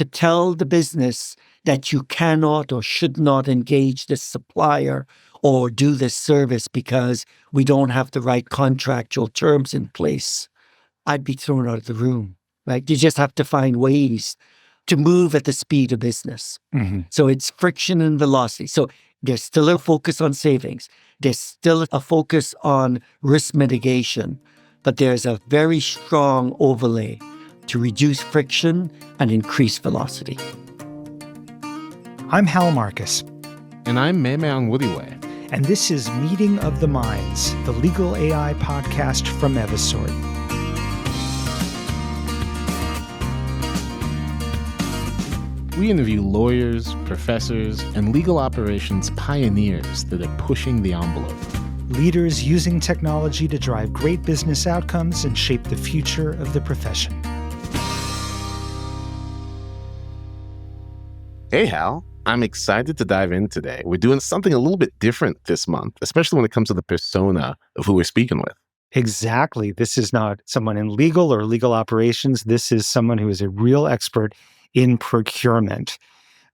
to tell the business that you cannot or should not engage this supplier or do this service because we don't have the right contractual terms in place, I'd be thrown out of the room, right? You just have to find ways to move at the speed of business. Mm-hmm. So it's friction and velocity. So there's still a focus on savings. There's still a focus on risk mitigation, but there's a very strong overlay to reduce friction and increase velocity. I'm Hal Marcus. And I'm Memme and Hal. And this is Meeting of the Minds, the legal AI podcast from Evisort. We interview lawyers, professors, and legal operations pioneers that are pushing the envelope. Leaders using technology to drive great business outcomes and shape the future of the profession. Hey, Hal. I'm excited to dive in today. We're doing something a little bit different this month, especially when it comes to the persona of who we're speaking with. Exactly. This is not someone in legal or legal operations. This is someone who is a real expert in procurement.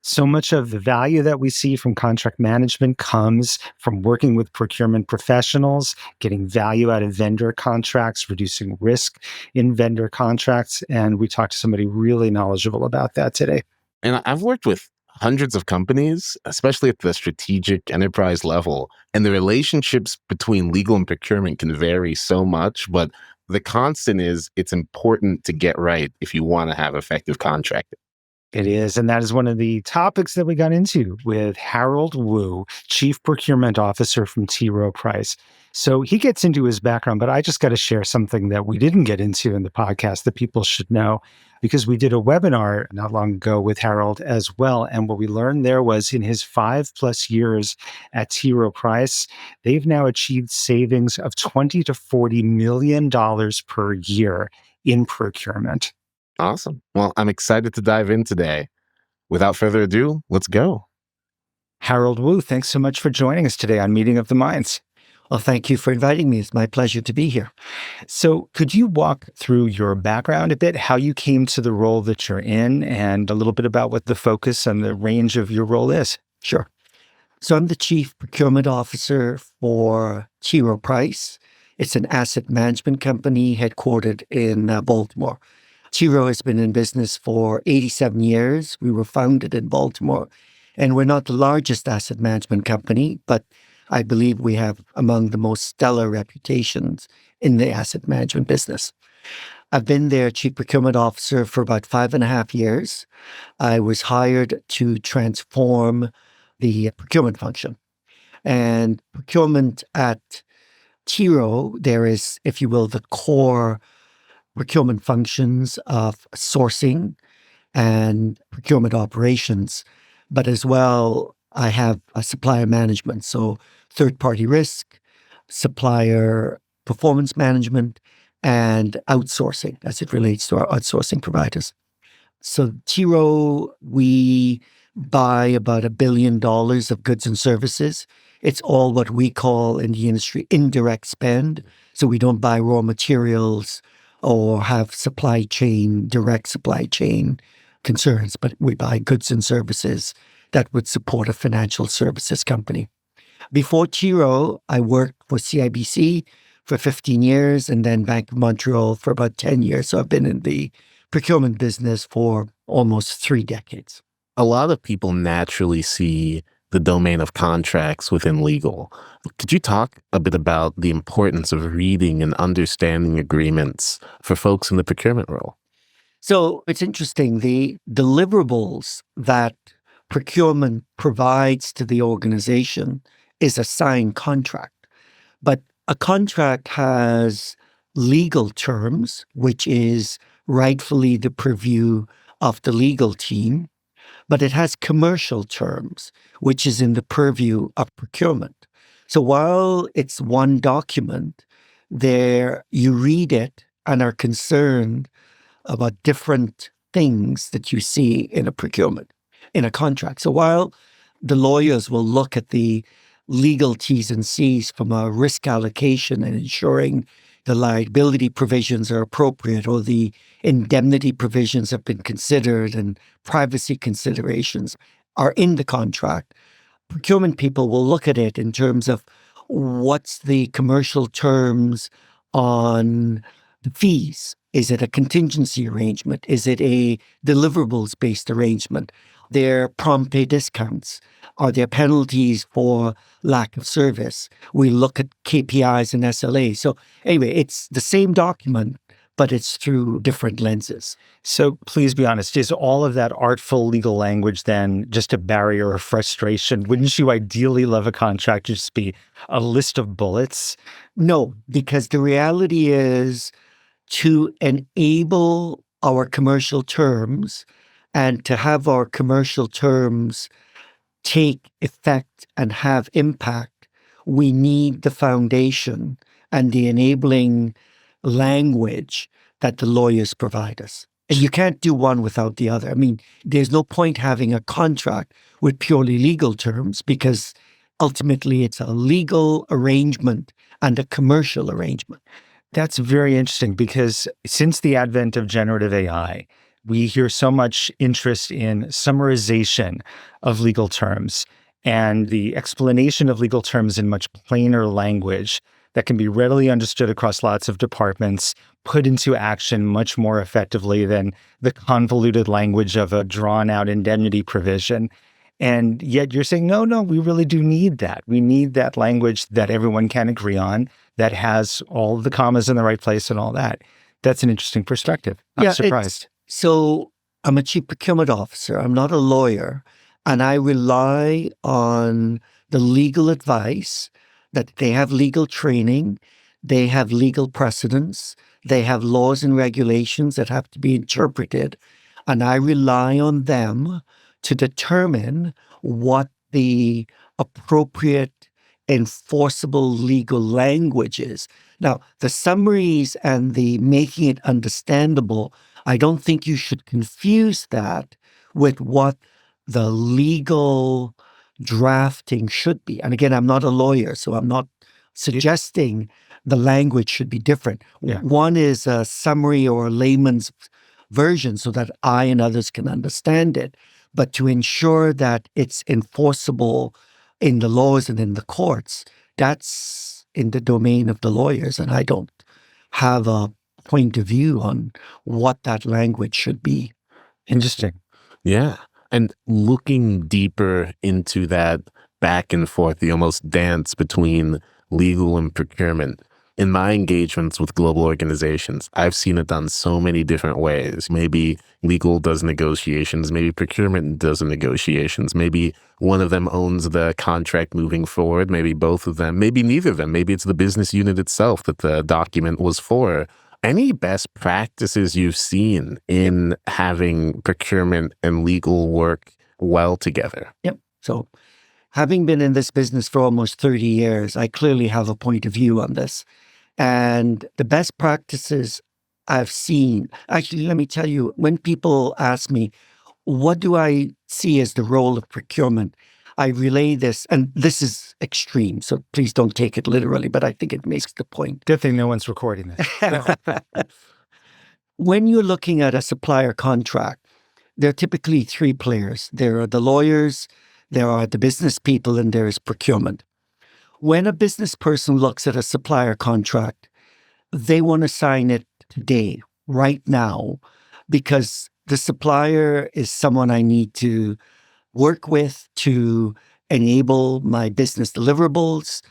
So much of the value that we see from contract management comes from working with procurement professionals, getting value out of vendor contracts, reducing risk in vendor contracts. And we talked to somebody really knowledgeable about that today. And I've worked with hundreds of companies, especially at the strategic enterprise level, and the relationships between legal and procurement can vary so much, but the constant is it's important to get right if you want to have effective contracting. It is, and that is one of the topics that we got into with Harold Rowe, Chief Procurement Officer from T. Rowe Price. So he gets into his background, but I just got to share something that we didn't get into in the podcast that people should know, because we did a webinar not long ago with Harold as well. And what we learned there was in his 5+ years at T. Rowe Price, they've now achieved savings of $20 to $40 million per year in procurement. Awesome. Well, I'm excited to dive in today. Without further ado, let's go. Harold Rowe, thanks so much for joining us today on Meeting of the Minds. Well, thank you for inviting me. It's my pleasure to be here. So could you walk through your background a bit, how you came to the role that you're in, and a little bit about what the focus and the range of your role is? Sure. So I'm the Chief Procurement Officer for T. Rowe Price. It's an asset management company headquartered in Baltimore. T. Rowe has been in business for 87 years. We were founded in Baltimore, and we're not the largest asset management company, but I believe we have among the most stellar reputations in the asset management business. I've been their Chief Procurement Officer for about 5.5 years. I was hired to transform the procurement function. And procurement at T. Rowe, there is, if you will, the core procurement functions of sourcing and procurement operations, but as well, I have a supplier management, so third-party risk, supplier performance management, and outsourcing as it relates to our outsourcing providers. So T. Rowe, we buy about $1 billion of goods and services. It's all what we call in the industry indirect spend. So we don't buy raw materials or have direct supply chain concerns, but we buy goods and services that would support a financial services company. Before T. Rowe, I worked for CIBC for 15 years and then Bank of Montreal for about 10 years. So I've been in the procurement business for almost 3 decades. A lot of people naturally see the domain of contracts within legal. Could you talk a bit about the importance of reading and understanding agreements for folks in the procurement role? So it's interesting, the deliverables that procurement provides to the organization is a signed contract. But a contract has legal terms, which is rightfully the purview of the legal team, but it has commercial terms, which is in the purview of procurement. So while it's one document, there you read it and are concerned about different things that you see in a procurement, in a contract. So while the lawyers will look at the legal T's and C's from a risk allocation and ensuring the liability provisions are appropriate or the indemnity provisions have been considered and privacy considerations are in the contract, procurement people will look at it in terms of what's the commercial terms on the fees. Is it a contingency arrangement? Is it a deliverables-based arrangement? There prompt pay discounts? Are there penalties for lack of service? We look at KPIs and SLA. So anyway, it's the same document, but it's through different lenses. So please be honest, is all of that artful legal language then just a barrier of frustration? Wouldn't you ideally love a contract to just be a list of bullets? No, because the reality is to enable our commercial terms and to have our commercial terms take effect and have impact, we need the foundation and the enabling language that the lawyers provide us. And you can't do one without the other. I mean, there's no point having a contract with purely legal terms because ultimately it's a legal arrangement and a commercial arrangement. That's very interesting because since the advent of generative AI, we hear so much interest in summarization of legal terms and the explanation of legal terms in much plainer language that can be readily understood across lots of departments, put into action much more effectively than the convoluted language of a drawn-out indemnity provision. And yet you're saying, no, we really do need that. We need that language that everyone can agree on, that has all the commas in the right place and all that. That's an interesting perspective. I'm surprised. So I'm a chief procurement officer. I'm not a lawyer. And I rely on the legal advice that they have legal training, they have legal precedents, they have laws and regulations that have to be interpreted. And I rely on them to determine what the appropriate enforceable legal language is. Now, the summaries and the making it understandable, I don't think you should confuse that with what the legal drafting should be. And again, I'm not a lawyer, so I'm not suggesting the language should be different. Yeah. One is a summary or a layman's version so that I and others can understand it. But to ensure that it's enforceable in the laws and in the courts, that's in the domain of the lawyers. And I don't have a point of view on what that language should be. Interesting. Yeah. And looking deeper into that back and forth, the almost dance between legal and procurement, in my engagements with global organizations, I've seen it done so many different ways. Maybe legal does negotiations, maybe procurement does negotiations, maybe one of them owns the contract moving forward, maybe both of them, maybe neither of them, maybe it's the business unit itself that the document was for. Any best practices you've seen in having procurement and legal work well together? Yep. So having been in this business for almost 30 years, I clearly have a point of view on this. And the best practices I've seen, actually, let me tell you, when people ask me, what do I see as the role of procurement? I relay this, and this is extreme, so please don't take it literally, but I think it makes the point. Good thing no one's recording this. When you're looking at a supplier contract, there are typically three players. There are the lawyers, there are the business people, and there is procurement. When a business person looks at a supplier contract, they want to sign it today, right now, because the supplier is someone I need to work with to enable my business deliverables.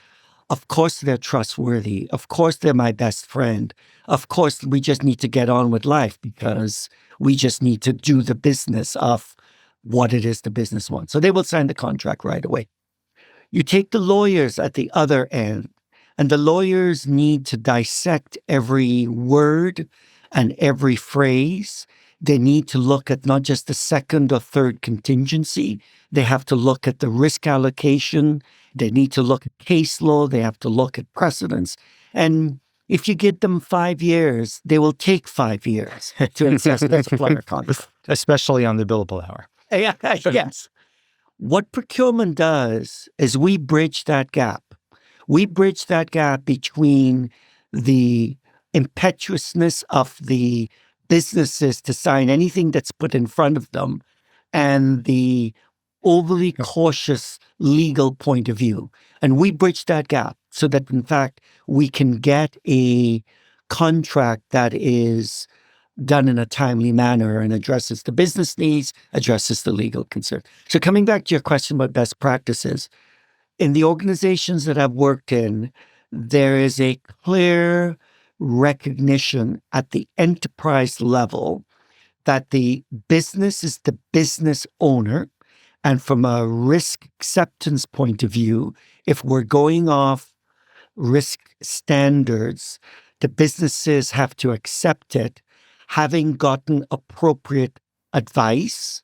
Of course, they're trustworthy. Of course, they're my best friend. Of course, we just need to get on with life because we just need to do the business of what it is the business wants. So they will sign the contract right away. You take the lawyers at the other end, and the lawyers need to dissect every word and every phrase. They need to look at not just the second or third contingency. They have to look at the risk allocation. They need to look at case law. They have to look at precedents. And if you give them 5 years, they will take 5 years to assess the supplier contract. Especially on the billable hour. Yes. What procurement does is we bridge that gap. We bridge that gap between the impetuousness of the businesses to sign anything that's put in front of them and the overly cautious legal point of view. And we bridge that gap so that, in fact, we can get a contract that is done in a timely manner and addresses the business needs, addresses the legal concern. So coming back to your question about best practices, in the organizations that I've worked in, there is a clear recognition at the enterprise level that the business is the business owner. And from a risk acceptance point of view, if we're going off risk standards, the businesses have to accept it, having gotten appropriate advice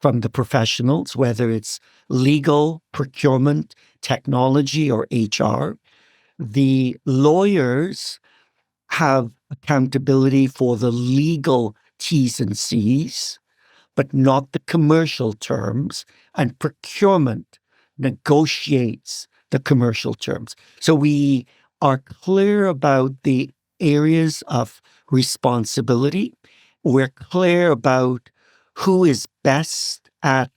from the professionals, whether it's legal, procurement, technology, or HR. The lawyers have accountability for the legal T's and C's, but not the commercial terms, and procurement negotiates the commercial terms. So we are clear about the areas of responsibility. We're clear about who is best at,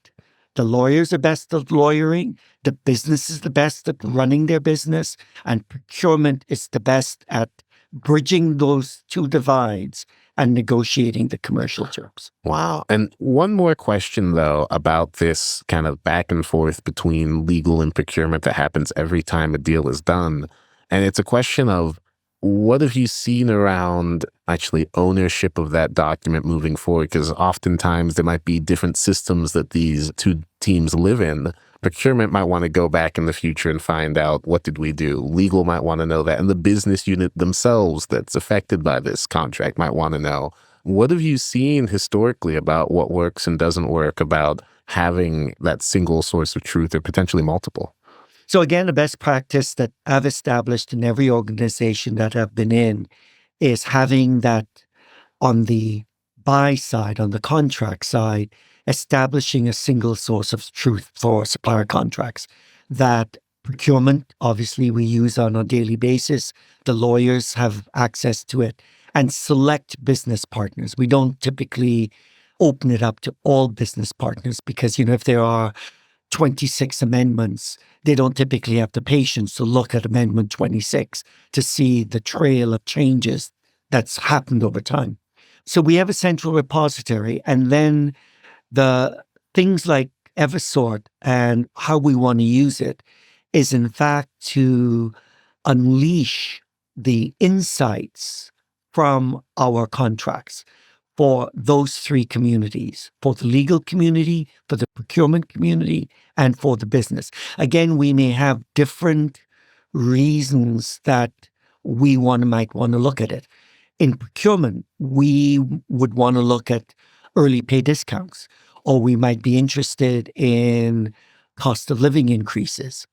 the lawyers are best at lawyering, the business is the best at running their business, and procurement is the best at bridging those two divides and negotiating the commercial terms. Wow. And one more question, though, about this kind of back and forth between legal and procurement that happens every time a deal is done. And it's a question of, what have you seen around actually ownership of that document moving forward? Because oftentimes there might be different systems that these two teams live in. Procurement might want to go back in the future and find out, what did we do? Legal might want to know that. And the business unit themselves that's affected by this contract might want to know. What have you seen historically about what works and doesn't work about having that single source of truth, or potentially multiple? So again, a best practice that I've established in every organization that I've been in is having that on the buy side, on the contract side, establishing a single source of truth for supplier contracts. That procurement, obviously, we use on a daily basis. The lawyers have access to it, and select business partners. We don't typically open it up to all business partners because, if there are 26 amendments, they don't typically have the patience to look at Amendment 26 to see the trail of changes that's happened over time. So we have a central repository, and then the things like Eversort and how we want to use it is, in fact, to unleash the insights from our contracts for those three communities, for the legal community, for the procurement community, and for the business. Again, we may have different reasons that we might want to look at it. In procurement, we would want to look at early pay discounts, or we might be interested in cost of living increases,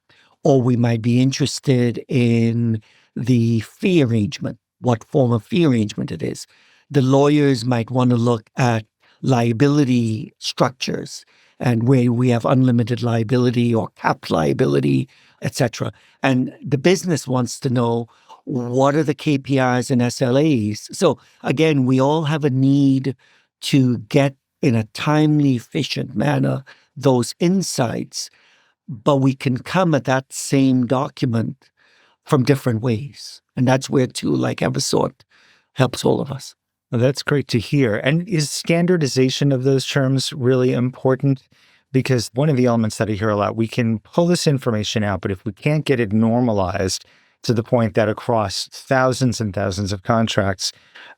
or we might be interested in the fee arrangement, what form of fee arrangement it is. The lawyers might want to look at liability structures and where we have unlimited liability or capped liability, etc. And the business wants to know, what are the KPIs and SLAs? So again, we all have a need to get in a timely, efficient manner those insights, but we can come at that same document from different ways. And that's where a tool like Eversort helps all of us. Well, that's great to hear. And is standardization of those terms really important? Because one of the elements that I hear a lot, we can pull this information out, but if we can't get it normalized to the point that across thousands and thousands of contracts,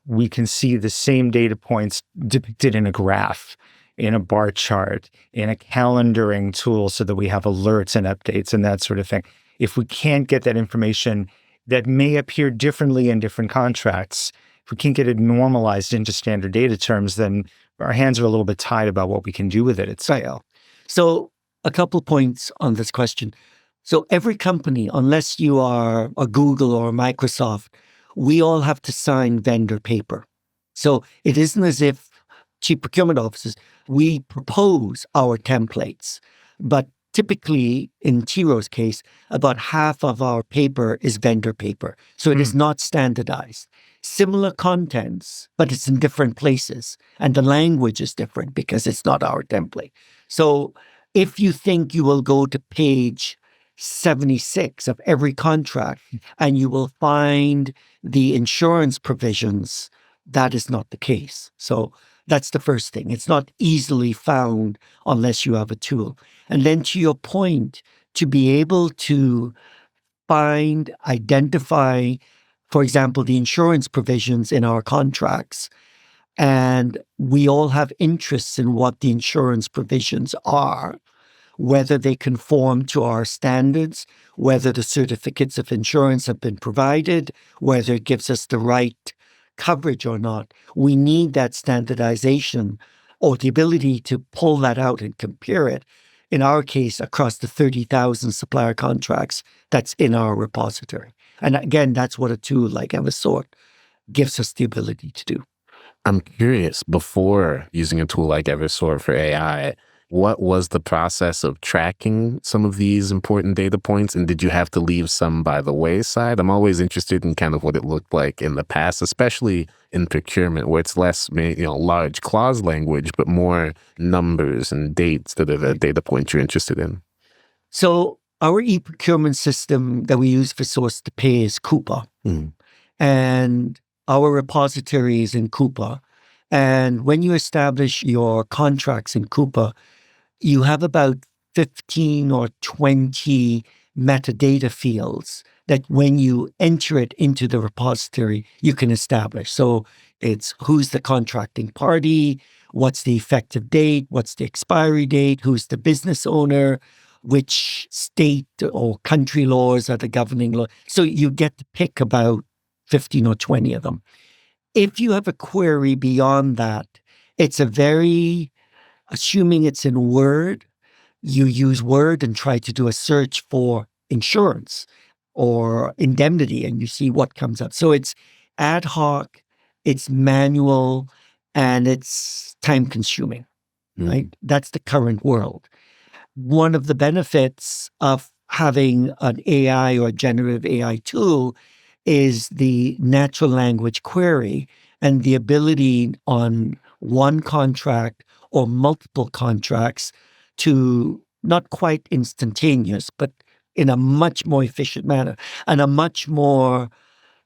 we can see the same data points depicted in a graph, in a bar chart, in a calendaring tool so that we have alerts and updates and that sort of thing. If we can't get that information that may appear differently in different contracts, if we can't get it normalized into standard data terms, then our hands are a little bit tied about what we can do with it at scale. So a couple points on this question. So every company, unless you are a Google or a Microsoft, we all have to sign vendor paper. So it isn't as if chief procurement officers, we propose our templates, but typically in T. Rowe's case, about half of our paper is vendor paper. So it is not standardized. similar contents, but it's in different places. And the language is different because it's not our template. So if you think you will go to page 76 of every contract and you will find the insurance provisions, that is not the case. So that's the first thing. It's not easily found unless you have a tool. And then to your point, to be able to find, identify, for example, the insurance provisions in our contracts. And we all have interests in what the insurance provisions are, whether they conform to our standards, whether the certificates of insurance have been provided, whether it gives us the right coverage or not. We need that standardization or the ability to pull that out and compare it. In our case, across the 30,000 supplier contracts that's in our repository. And again, that's what a tool like Eversort gives us the ability to do. I'm curious, before using a tool like Eversort for AI, what was the process of tracking some of these important data points? And did you have to leave some by the wayside? I'm always interested in kind of what it looked like in the past, especially in procurement, where it's less, large clause language, but more numbers and dates that are the data points you're interested in. So our e-procurement system that we use for source to pay is Coupa. And our repository is in Coupa. And when you establish your contracts in Coupa, you have about 15 or 20 metadata fields that when you enter it into the repository, you can establish. So it's who's the contracting party, what's the effective date, what's the expiry date, who's the business owner, which state or country laws are the governing law. So you get to pick about 15 or 20 of them. If you have a query beyond that, it's assuming it's in Word, you use Word and try to do a search for insurance or indemnity and you see what comes up. So it's ad hoc, it's manual, and it's time consuming, right? That's the current world. One of the benefits of having an AI or generative AI tool is the natural language query and the ability on one contract or multiple contracts to not quite instantaneous, but in a much more efficient manner and a much more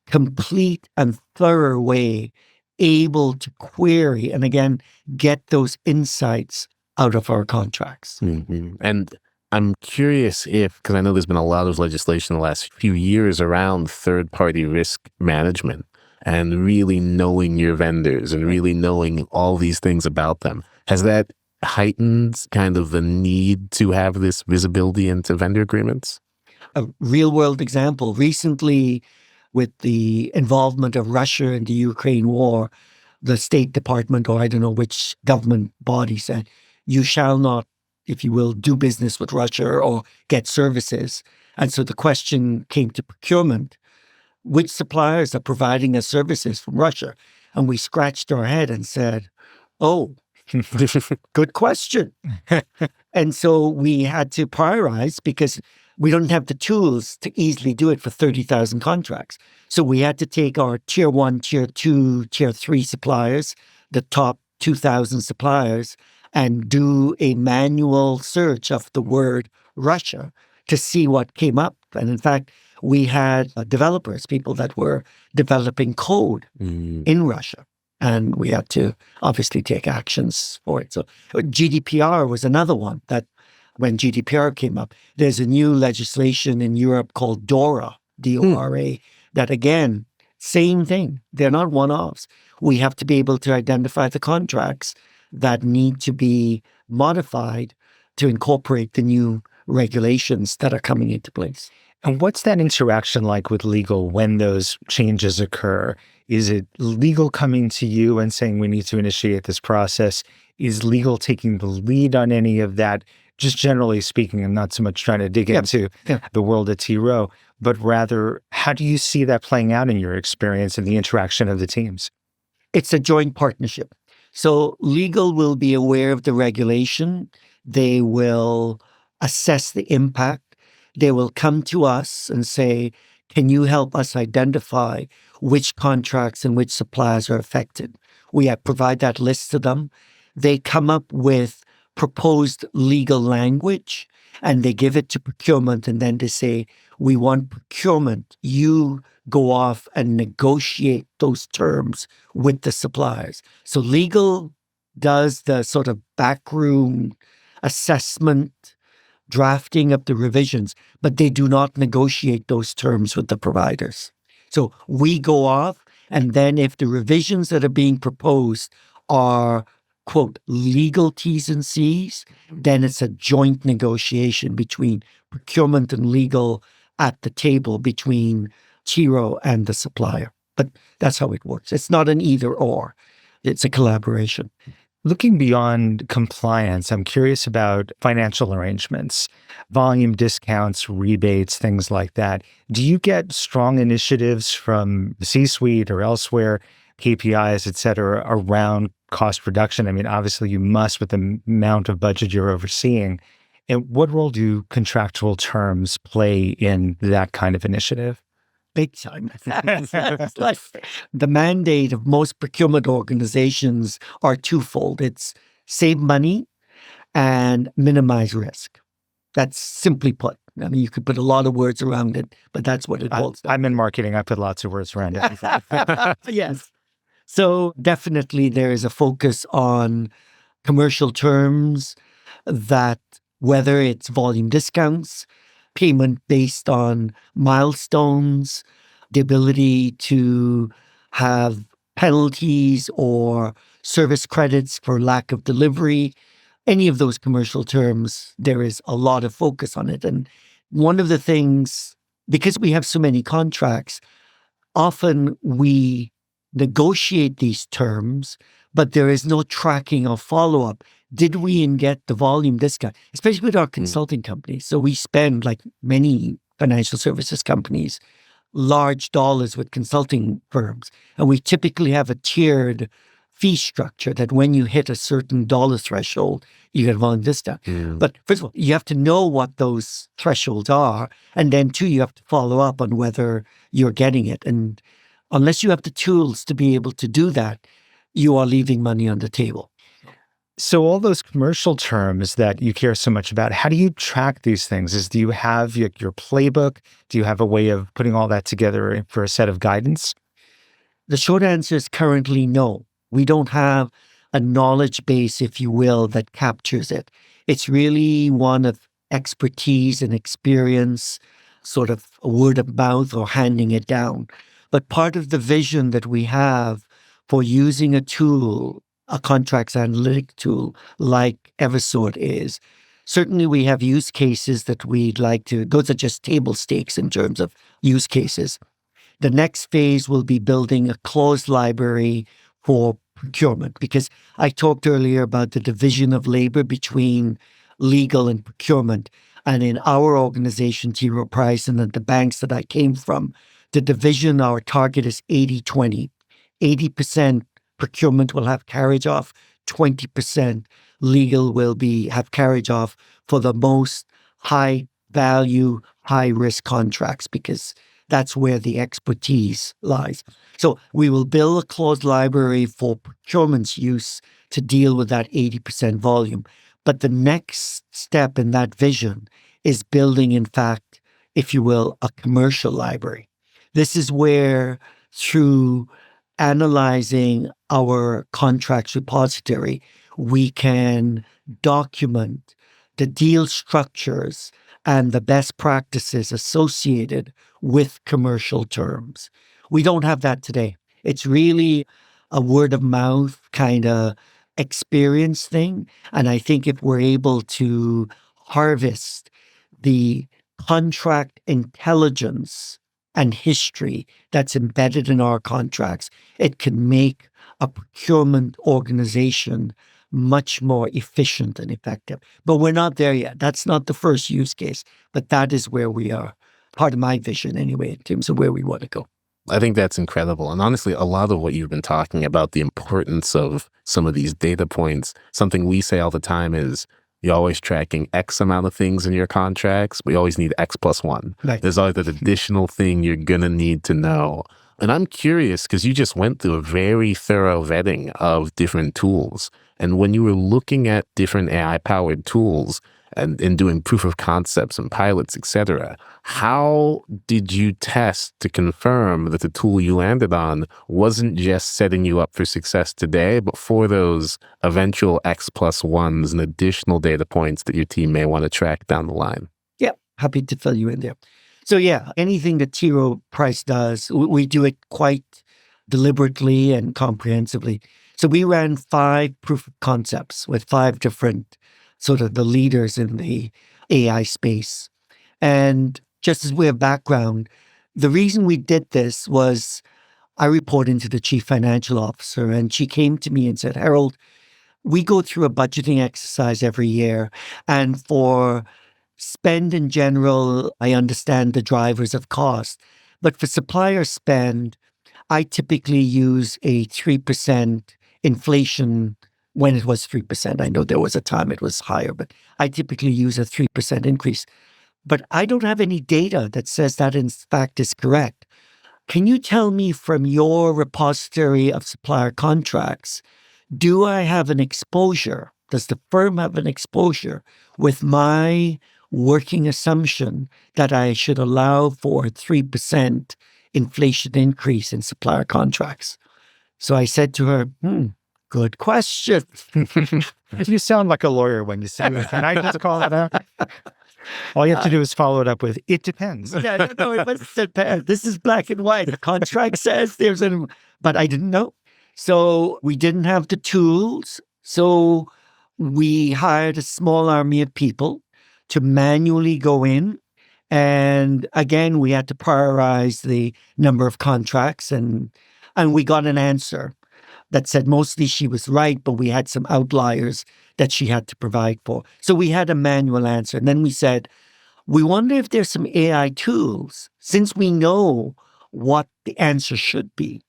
complete and thorough way, able to query and again, get those insights out of our contracts. And I'm curious because I know there's been a lot of legislation in the last few years around third-party risk management and really knowing your vendors and really knowing all these things about them. Has that heightened kind of the need to have this visibility into vendor agreements? A real-world example, recently with the involvement of Russia in the Ukraine war, the State Department, or I don't know which government body, said, you shall not, if you will, do business with Russia or get services. And so the question came to procurement, which suppliers are providing us services from Russia? And we scratched our head and said, oh, good question. And so we had to prioritize because we don't have the tools to easily do it for 30,000 contracts. So we had to take our tier 1, tier 2, tier 3 suppliers, the top 2,000 suppliers, and do a manual search of the word Russia to see what came up. And in fact, we had developers, people that were developing code in Russia. And we had to obviously take actions for it. So GDPR was another one that when GDPR came up, there's a new legislation in Europe called DORA, D-O-R-A, that again, same thing. They're not one-offs. We have to be able to identify the contracts that need to be modified to incorporate the new regulations that are coming into place. And what's that interaction like with legal when those changes occur? Is it legal coming to you and saying we need to initiate this process? Is legal taking the lead on any of that? Just generally speaking, I'm not so much trying to dig into the world of T. Rowe, but rather, how do you see that playing out in your experience and the interaction of the teams? It's a joint partnership. So legal will be aware of the regulation. They will assess the impact. They will come to us and say, can you help us identify which contracts and which suppliers are affected? We provide that list to them. They come up with proposed legal language and they give it to procurement, and then they say, we want procurement. You go off and negotiate those terms with the suppliers. So legal does the sort of backroom assessment, drafting of the revisions, but they do not negotiate those terms with the providers. So we go off, and then if the revisions that are being proposed are, quote, legal T's and C's, then it's a joint negotiation between procurement and legal at the table between Tiro and the supplier. But that's how it works. It's not an either or. It's a collaboration. Looking beyond compliance, I'm curious about financial arrangements, volume discounts, rebates, things like that. Do you get strong initiatives from the C-suite or elsewhere, KPIs, et cetera, around cost reduction? I mean, obviously you must with the amount of budget you're overseeing. And what role do contractual terms play in that kind of initiative? Big time. The mandate of most procurement organizations are twofold. It's save money and minimize risk. That's simply put. I mean, you could put a lot of words around it, but that's what it boils down. I'm in marketing. I put lots of words around it. Yes. So definitely there is a focus on commercial terms that, whether it's volume discounts, payment based on milestones, the ability to have penalties or service credits for lack of delivery, any of those commercial terms, there is a lot of focus on it. And one of the things, because we have so many contracts, often we negotiate these terms, but there is no tracking or follow-up. Did we get the volume discount, especially with our consulting companies? So we spend, like many financial services companies, large dollars with consulting firms. And we typically have a tiered fee structure that when you hit a certain dollar threshold, you get a volume discount. But first of all, you have to know what those thresholds are. And then two, you have to follow up on whether you're getting it. And unless you have the tools to be able to do that, you are leaving money on the table. So all those commercial terms that you care so much about, how do you track these things? Do you have your playbook? Do you have a way of putting all that together for a set of guidance? The short answer is currently no. We don't have a knowledge base, if you will, that captures it. It's really one of expertise and experience, sort of word of mouth or handing it down. But part of the vision that we have for using a tool, a contracts analytic tool like Eversort is, certainly we have use cases that we'd like to, those are just table stakes in terms of use cases. The next phase will be building a clause library for procurement, because I talked earlier about the division of labor between legal and procurement. And in our organization, T. Rowe Price, and the banks that I came from, the division, our target is 80-20. 80% procurement will have carriage off, 20% legal will have carriage off for the most high value, high risk contracts, because that's where the expertise lies. So we will build a clause library for procurement's use to deal with that 80% volume. But the next step in that vision is building, in fact, if you will, a commercial library. This is where, through analyzing our contracts repository, we can document the deal structures and the best practices associated with commercial terms. We don't have that today. It's really a word of mouth kind of experience thing. And I think if we're able to harvest the contract intelligence and history that's embedded in our contracts, it can make a procurement organization much more efficient and effective. But we're not there yet. That's not the first use case, but that is where we are. Part of my vision anyway, in terms of where we want to go. I think that's incredible. And honestly, a lot of what you've been talking about, the importance of some of these data points, something we say all the time is You're always tracking X amount of things in your contracts, but you always need X plus one. Right. There's always that additional thing you're going to need to know. And I'm curious because you just went through a very thorough vetting of different tools. And when you were looking at different AI-powered tools and doing proof of concepts and pilots, et cetera, how did you test to confirm that the tool you landed on wasn't just setting you up for success today, but for those eventual X plus ones and additional data points that your team may want to track down the line? Yeah, happy to fill you in there. So yeah, anything that T. Rowe Price does, we do it quite deliberately and comprehensively. So we ran 5 proof of concepts with 5 different sort of the leaders in the AI space. And just as we have background, the reason we did this was I report into the chief financial officer, and she came to me and said, Harold, we go through a budgeting exercise every year, and for spend in general, I understand the drivers of cost. But for supplier spend, I typically use a 3% inflation when it was 3%. I know there was a time it was higher, but I typically use a 3% increase. But I don't have any data that says that in fact is correct. Can you tell me from your repository of supplier contracts, do I have an exposure? Does the firm have an exposure with my working assumption that I should allow for a 3% inflation increase in supplier contracts? So I said to her, good question. You sound like a lawyer when you say that. Can I just call it out? All you have to do is follow it up with, it depends. Yeah, no, it must depend. This is black and white. The contract says there's but I didn't know. So we didn't have the tools. So we hired a small army of people to manually go in. And again, we had to prioritize the number of contracts, and we got an answer that said mostly she was right, but we had some outliers that she had to provide for. So we had a manual answer. And then we said, we wonder if there's some AI tools, since we know what the answer should be.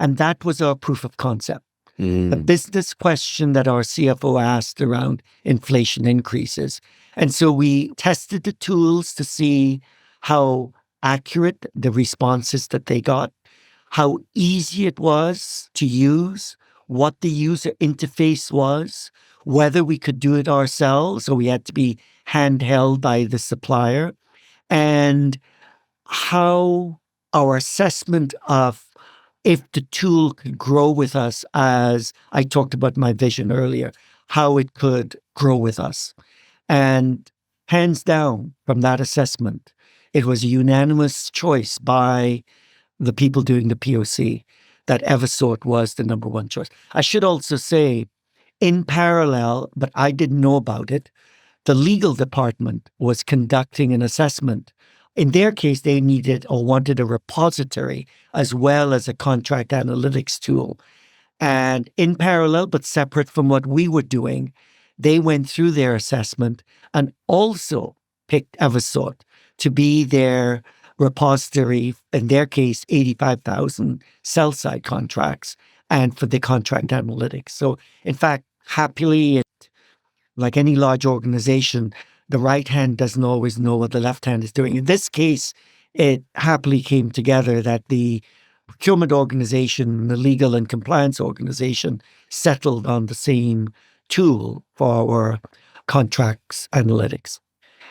And that was our proof of concept. A business question that our CFO asked around inflation increases. And so we tested the tools to see how accurate the responses that they got, how easy it was to use, what the user interface was, whether we could do it ourselves or we had to be handheld by the supplier, and how our assessment of if the tool could grow with us, as I talked about my vision earlier, how it could grow with us. And hands down from that assessment, it was a unanimous choice by the people doing the POC that Eversort was the number one choice. I should also say, in parallel, but I didn't know about it, the legal department was conducting an assessment. In their case, they needed or wanted a repository as well as a contract analytics tool. And in parallel, but separate from what we were doing, they went through their assessment and also picked Eversort to be their repository, in their case, 85,000 sell-side contracts, and for the contract analytics. So, in fact, happily, like any large organization, the right hand doesn't always know what the left hand is doing. In this case, it happily came together that the procurement organization, the legal and compliance organization settled on the same tool for our contracts analytics.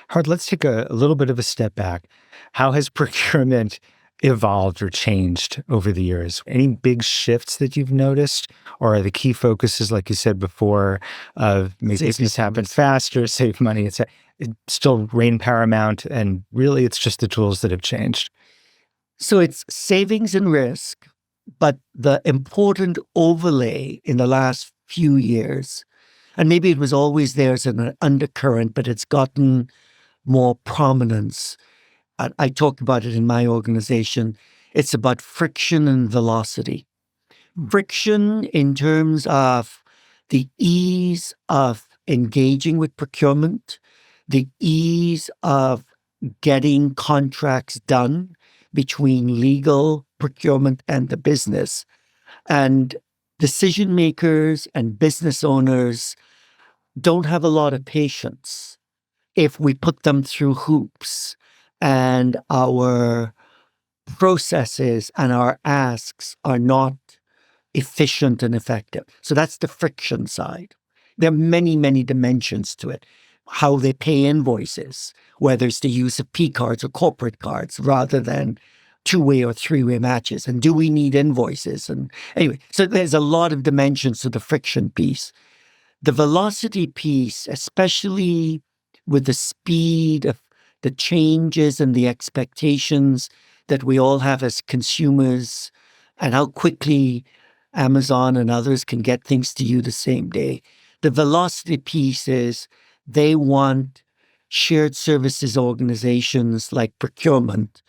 Howard, let's take a little bit of a step back. How has procurement evolved or changed over the years? Any big shifts that you've noticed? Or are the key focuses, like you said before, of make business happen faster, save money, etc., still reign paramount, and really it's just the tools that have changed? So it's savings and risk, but the important overlay in the last few years, and maybe it was always there as an undercurrent, but it's gotten more prominence. I talk about it in my organization. It's about friction and velocity. Friction in terms of the ease of engaging with procurement, the ease of getting contracts done between legal, procurement, and the business. And decision makers and business owners don't have a lot of patience if we put them through hoops and our processes and our asks are not efficient and effective. So that's the friction side. There are many, many dimensions to it. How they pay invoices, whether it's the use of P cards or corporate cards rather than two-way or three-way matches. And do we need invoices? And anyway, so there's a lot of dimensions to the friction piece. The velocity piece, especially with the speed of the changes and the expectations that we all have as consumers and how quickly Amazon and others can get things to you the same day. The velocity piece is they want shared services organizations like procurement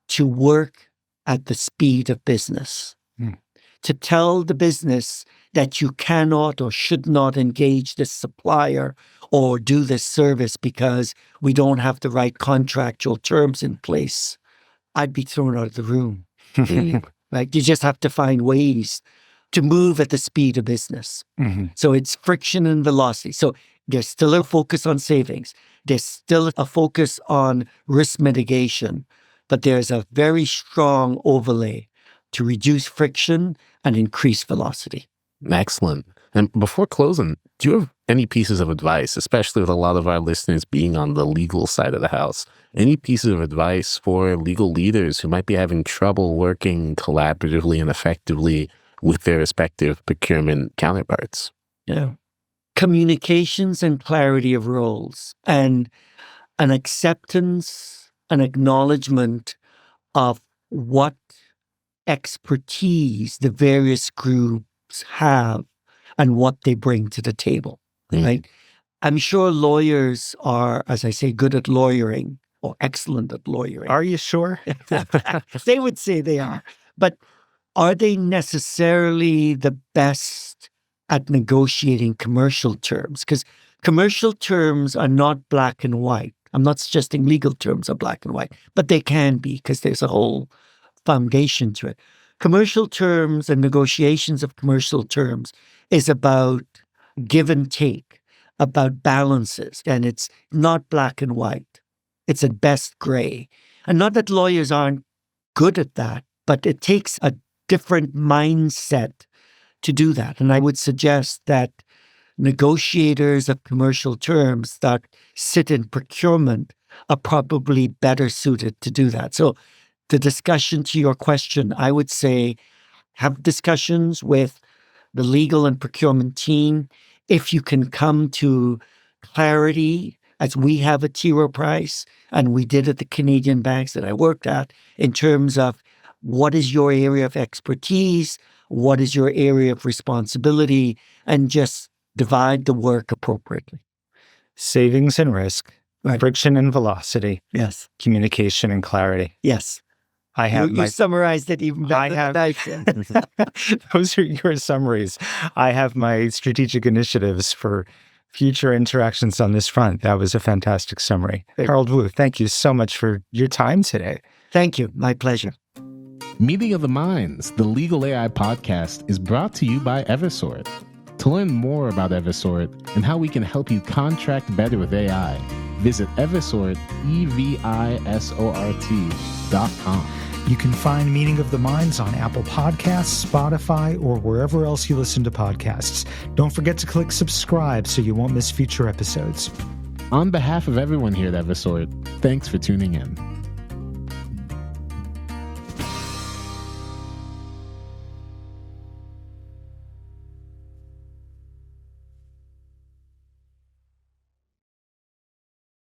to work at the speed of business, to tell the business that you cannot or should not engage this supplier or do this service because we don't have the right contractual terms in place. I'd be thrown out of the room. Right? You just have to find ways to move at the speed of business. So it's friction and velocity. So there's still a focus on savings. There's still a focus on risk mitigation, but there's a very strong overlay to reduce friction and increase velocity. Excellent. And before closing, do you have any pieces of advice, especially with a lot of our listeners being on the legal side of the house, any pieces of advice for legal leaders who might be having trouble working collaboratively and effectively with their respective procurement counterparts? Yeah. Communications and clarity of roles and an acceptance, an acknowledgement of what expertise the various groups have and what they bring to the table, right? I'm sure lawyers are, as I say, good at lawyering or excellent at lawyering. Are you sure? They would say they are. But are they necessarily the best at negotiating commercial terms? Because commercial terms are not black and white. I'm not suggesting legal terms are black and white, but they can be because there's a whole foundation to it. Commercial terms and negotiations of commercial terms is about give and take, about balances, and it's not black and white. It's at best gray. And not that lawyers aren't good at that, but it takes a different mindset to do that. And I would suggest that negotiators of commercial terms that sit in procurement are probably better suited to do that. So the discussion to your question, I would say have discussions with the legal and procurement team. If you can come to clarity, as we have at T. Rowe Price, and we did at the Canadian banks that I worked at, in terms of what is your area of expertise, what is your area of responsibility, and just divide the work appropriately. Savings and risk, Right. friction and velocity, Yes. communication and clarity. Yes. I have You summarized it even better I have- than I said. Those are your summaries. I have my strategic initiatives for future interactions on this front. That was a fantastic summary. Harold Wu, thank you so much for your time today. Thank you. My pleasure. Meeting of the Minds, the Legal AI podcast, is brought to you by Eversort. To learn more about Eversort and how we can help you contract better with AI, visit Eversort, EVISORT.com. You can find Meeting of the Minds on Apple Podcasts, Spotify, or wherever else you listen to podcasts. Don't forget to click subscribe so you won't miss future episodes. On behalf of everyone here at Eversort, thanks for tuning in.